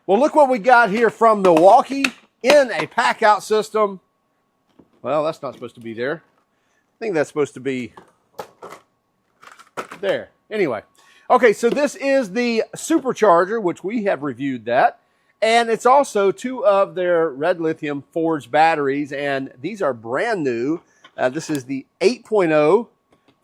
Well, look what we got here from Milwaukee in a pack-out system. Well, that's not supposed to be there. I think that's supposed to be there. Anyway, okay, so this is the Super Charger, which we have reviewed that. And it's also two of their red lithium forged batteries, and these are brand new. This is the 8.0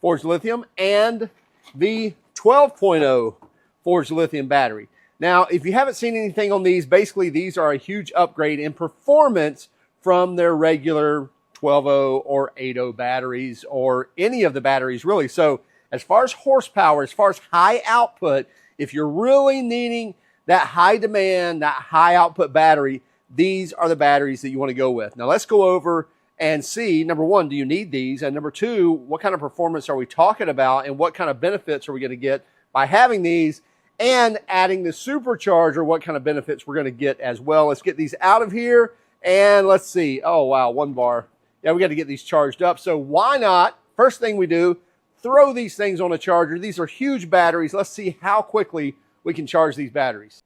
forged lithium and the 12.0 forged lithium battery. Now, if you haven't seen anything on these, basically these are a huge upgrade in performance from their regular 12.0 or 8.0 batteries, or any of the batteries really. So as far as horsepower, as far as high output, if you're really needing that high demand, that high output battery, these are the batteries that you want to go with. Now let's go over and see, number one, do you need these? And number two, what kind of performance are we talking about, and what kind of benefits are we going to get by having these? And adding the supercharger, what kind of benefits we're going to get as well. Let's get these out of here, and let's see. Oh, wow, 1 bar. Yeah, we got to get these charged up. So why not, first thing we do, throw these things on a charger. These are huge batteries. Let's see how quickly we can charge these batteries.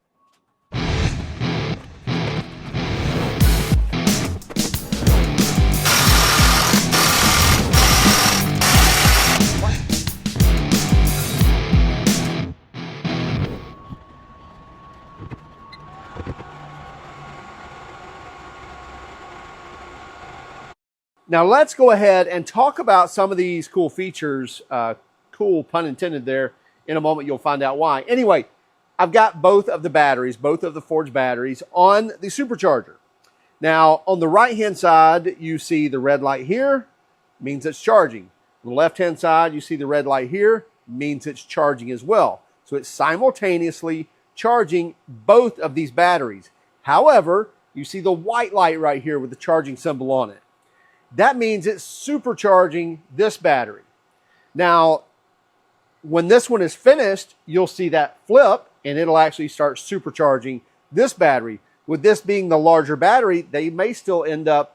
Now let's go ahead and talk about some of these cool features, cool pun intended there. In a moment you'll find out why. Anyway, I've got both of the batteries, both of the forged batteries on the supercharger. Now on the right hand side you see the red light here, means it's charging. On the left hand side you see the red light here, means it's charging as well. So it's simultaneously charging both of these batteries. However, you see the white light right here with the charging symbol on it. That means it's supercharging this battery. Now, when this one is finished, you'll see that flip, and it'll actually start supercharging this battery. With this being the larger battery, they may still end up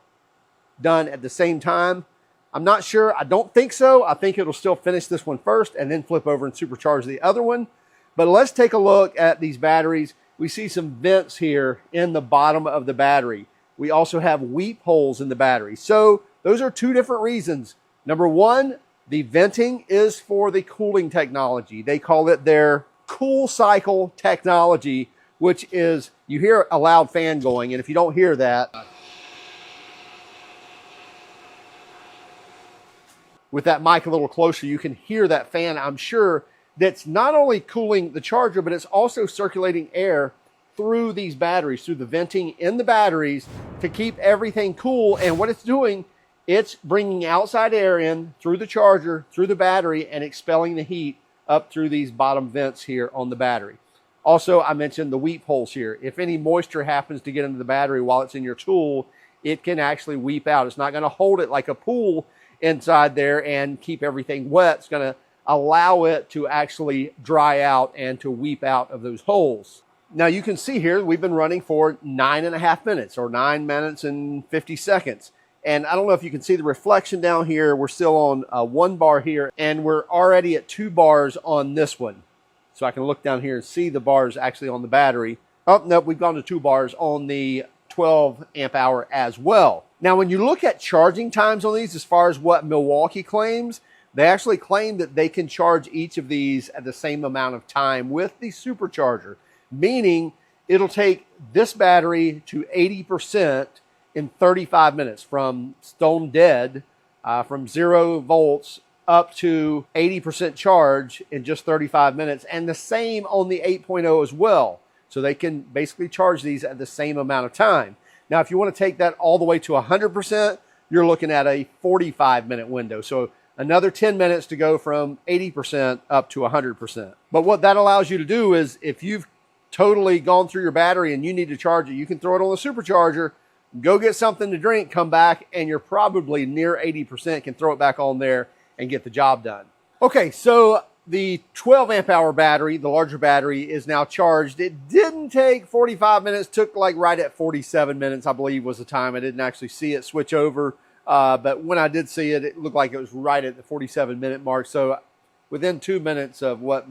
done at the same time. I'm not sure. I don't think so. I think it'll still finish this one first and then flip over and supercharge the other one. But let's take a look at these batteries. We see some vents here in the bottom of the battery. We also have weep holes in the battery. So those are two different reasons. Number one, the venting is for the cooling technology. They call it their cool cycle technology, which is, you hear a loud fan going, and if you don't hear that, with that mic a little closer, you can hear that fan, I'm sure, that's not only cooling the charger, but it's also circulating air through these batteries, through the venting in the batteries to keep everything cool. And what it's doing, it's bringing outside air in through the charger, through the battery, and expelling the heat up through these bottom vents here on the battery. Also, I mentioned the weep holes here. If any moisture happens to get into the battery while it's in your tool, it can actually weep out. It's not going to hold it like a pool inside there and keep everything wet. It's going to allow it to actually dry out and to weep out of those holes. Now you can see here, we've been running for 9.5 minutes, or 9 minutes and 50 seconds. And I don't know if you can see the reflection down here. We're still on 1 bar here, and we're already at 2 bars on this one. So I can look down here and see the bars actually on the battery. Oh, no, we've gone to 2 bars on the 12 amp hour as well. Now, when you look at charging times on these, as far as what Milwaukee claims, they actually claim that they can charge each of these at the same amount of time with the supercharger, meaning it'll take this battery to 80% in 35 minutes, from stone dead, from 0 volts up to 80% charge in just 35 minutes. And the same on the 8.0 as well. So they can basically charge these at the same amount of time. Now, if you want to take that all the way to 100%, you're looking at a 45-minute window. So another 10 minutes to go from 80% up to 100%. But what that allows you to do is, if you've totally gone through your battery and you need to charge it, you can throw it on the supercharger, go get something to drink, come back, and you're probably near 80%, can throw it back on there and get the job done. Okay, so the 12 amp hour battery, the larger battery, is now charged. It didn't take 45 minutes, took like right at 47 minutes, I believe was the time. I didn't actually see it switch over, but when I did see it, it looked like it was right at the 47-minute mark. So within 2 minutes of what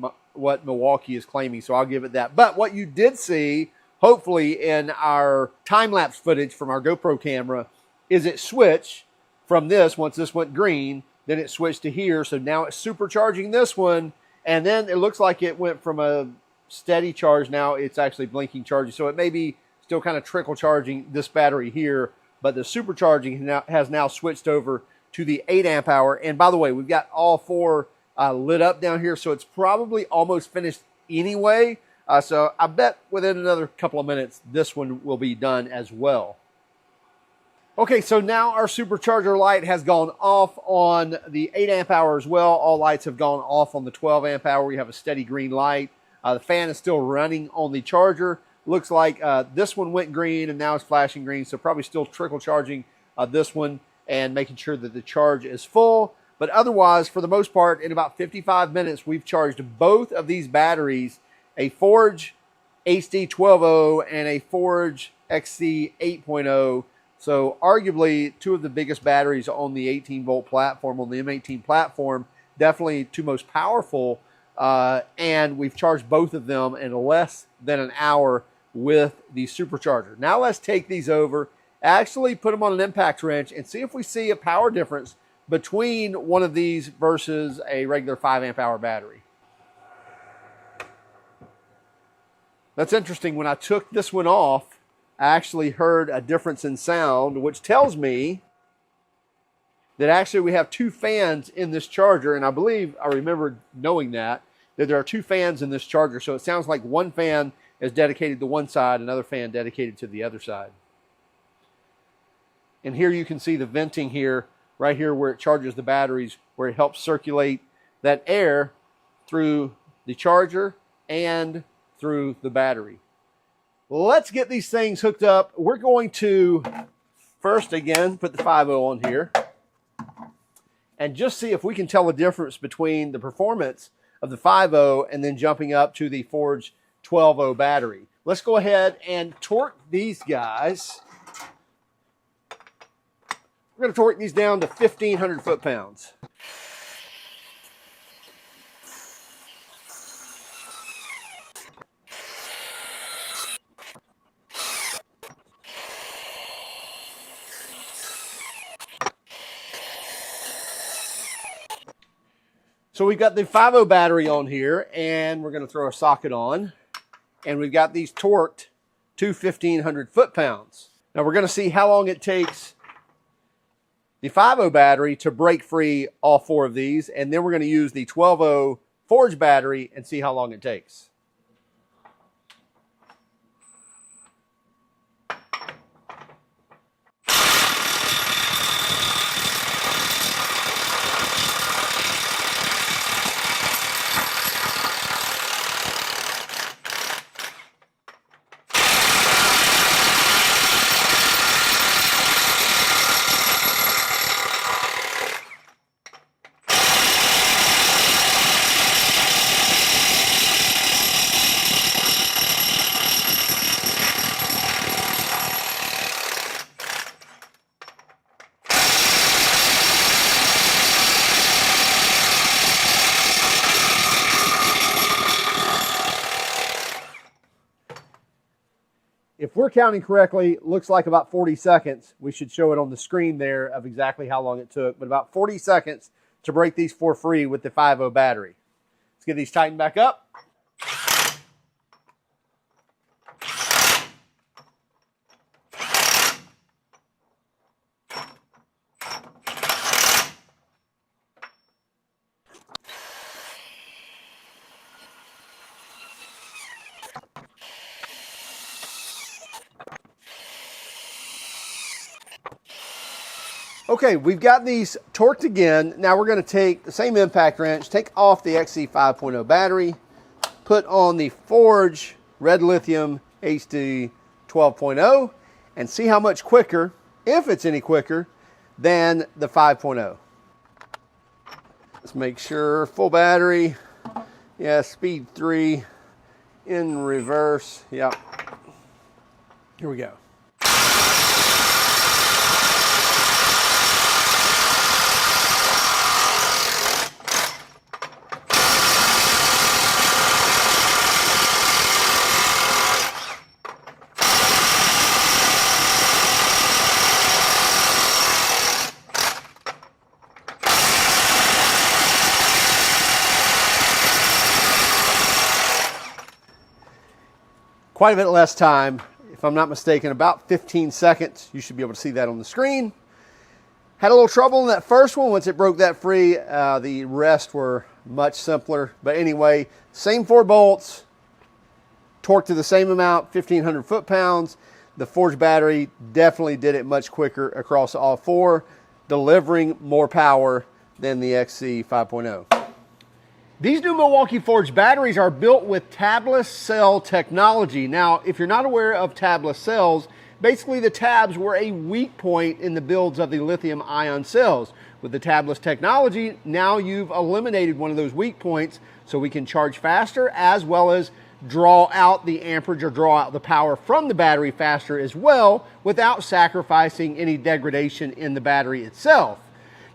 Milwaukee is claiming, so I'll give it that. But what you did see hopefully in our time-lapse footage from our GoPro camera, is it switched from this, once this went green, then it switched to here. So now it's supercharging this one. And then it looks like it went from a steady charge. Now it's actually blinking charging. So it may be still kind of trickle charging this battery here, but the supercharging has now switched over to the 8 amp hour. And by the way, we've got all 4 lit up down here. So it's probably almost finished anyway. So I bet within another couple of minutes, this one will be done as well. Okay, so now our supercharger light has gone off on the 8 amp hour as well. All lights have gone off on the 12 amp hour. We have a steady green light. The fan is still running on the charger. Looks like this one went green and now it's flashing green. So probably still trickle charging this one and making sure that the charge is full. But otherwise, for the most part, in about 55 minutes, we've charged both of these batteries, a FORGE HD12.0 and a FORGE XC8.0. So arguably 2 of the biggest batteries on the 18-volt platform, on the M18 platform, definitely 2 most powerful. And we've charged both of them in less than an hour with the supercharger. Now let's take these over, actually put them on an impact wrench and see if we see a power difference between one of these versus a regular 5 amp hour battery. That's interesting. When I took this one off, I actually heard a difference in sound, which tells me that actually we have 2 fans in this charger. And I believe I remember knowing that there are 2 fans in this charger. So it sounds like one fan is dedicated to one side, another fan dedicated to the other side. And here you can see the venting here, right here where it charges the batteries, where it helps circulate that air through the charger and through the battery. Let's get these things hooked up. We're going to first, again, put the 5.0 on here and just see if we can tell the difference between the performance of the 5.0 and then jumping up to the FORGE 12.0 battery. Let's go ahead and torque these guys. We're going to torque these down to 1,500 foot-pounds. So we've got the 5.0 battery on here, and we're going to throw a socket on, and we've got these torqued to 1,500 foot-pounds. Now we're going to see how long it takes the 5.0 battery to break free all 4 of these, and then we're going to use the 12.0 FORGE battery and see how long it takes. If we're counting correctly, it looks like about 40 seconds. We should show it on the screen there of exactly how long it took, but about 40 seconds to break these 4 free with the 5.0 battery. Let's get these tightened back up. Okay, we've got these torqued again. Now we're going to take the same impact wrench, take off the XC 5.0 battery, put on the FORGE Red Lithium HD 12.0, and see how much quicker, if it's any quicker, than the 5.0. Let's make sure, full battery. Yeah, speed 3, in reverse. Yep. Here we go. quite a bit less time. If I'm not mistaken, about 15 seconds. You should be able to see that on the screen. Had a little trouble in that first one. Once it broke that free, the rest were much simpler. But anyway, same 4 bolts, torque to the same amount, 1,500 foot-pounds. The Forge battery definitely did it much quicker across all 4, delivering more power than the XC8.0. These new Milwaukee Forge batteries are built with tabless cell technology. Now, if you're not aware of tabless cells, basically the tabs were a weak point in the builds of the lithium-ion cells. With the tabless technology, now you've eliminated one of those weak points, so we can charge faster as well as draw out the amperage or draw out the power from the battery faster as well without sacrificing any degradation in the battery itself.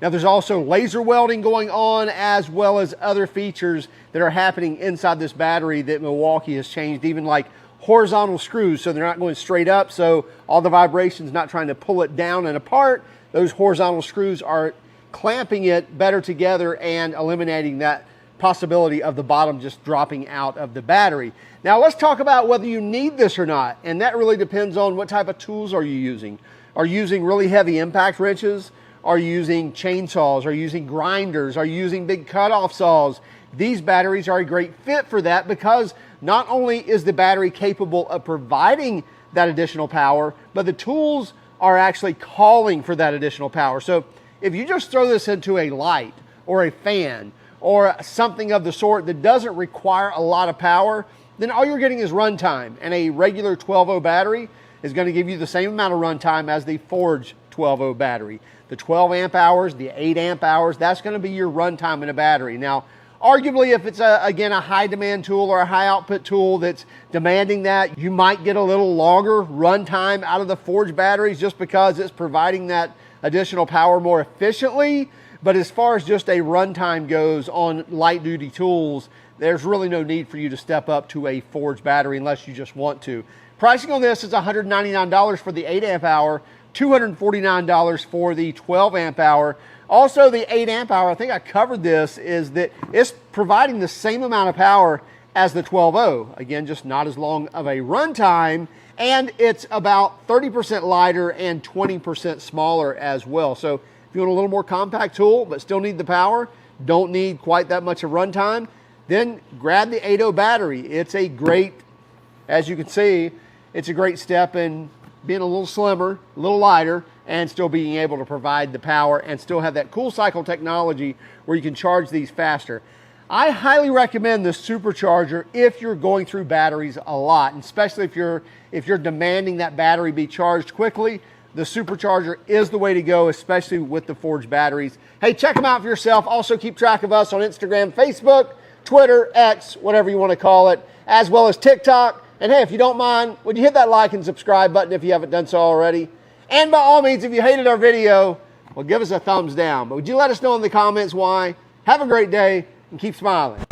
Now there's also laser welding going on as well as other features that are happening inside this battery that Milwaukee has changed, even like horizontal screws, so they're not going straight up, so all the vibrations not trying to pull it down and apart. Those horizontal screws are clamping it better together and eliminating that possibility of the bottom just dropping out of the battery. Now let's talk about whether you need this or not, and that really depends on what type of tools are you using. Are you using really heavy impact wrenches? Are you using chainsaws? Are you using grinders? Are you using big cutoff saws? These batteries are a great fit for that because not only is the battery capable of providing that additional power, but the tools are actually calling for that additional power. So if you just throw this into a light or a fan or something of the sort that doesn't require a lot of power, then all you're getting is runtime. And a regular 12-0 battery is going to give you the same amount of runtime as the Forge 12-0 battery. The 12 amp hours, the 8 amp hours, that's going to be your runtime in a battery. Now, arguably, if it's, again, a high demand tool or a high output tool that's demanding that, you might get a little longer runtime out of the Forge batteries just because it's providing that additional power more efficiently. But as far as just a runtime goes on light duty tools, there's really no need for you to step up to a Forge battery unless you just want to. Pricing on this is $199 for the 8 amp hour, $249 for the 12 amp hour. Also, the 8 amp hour, I think I covered this, is that it's providing the same amount of power as the 12.0. Again, just not as long of a runtime, and it's about 30% lighter and 20% smaller as well. So if you want a little more compact tool, but still need the power, don't need quite that much of runtime, then grab the 8.0 battery. It's a great, as you can see, it's a great step in being a little slimmer, a little lighter, and still being able to provide the power and still have that cool cycle technology where you can charge these faster. I highly recommend the Supercharger if you're going through batteries a lot, and especially if you're demanding that battery be charged quickly. The Supercharger is the way to go, especially with the Forge batteries. Hey, check them out for yourself. Also keep track of us on Instagram, Facebook, Twitter, X, whatever you want to call it, as well as TikTok. And hey, if you don't mind, would you hit that like and subscribe button if you haven't done so already? And by all means, if you hated our video, well, give us a thumbs down. But would you let us know in the comments why? Have a great day and keep smiling.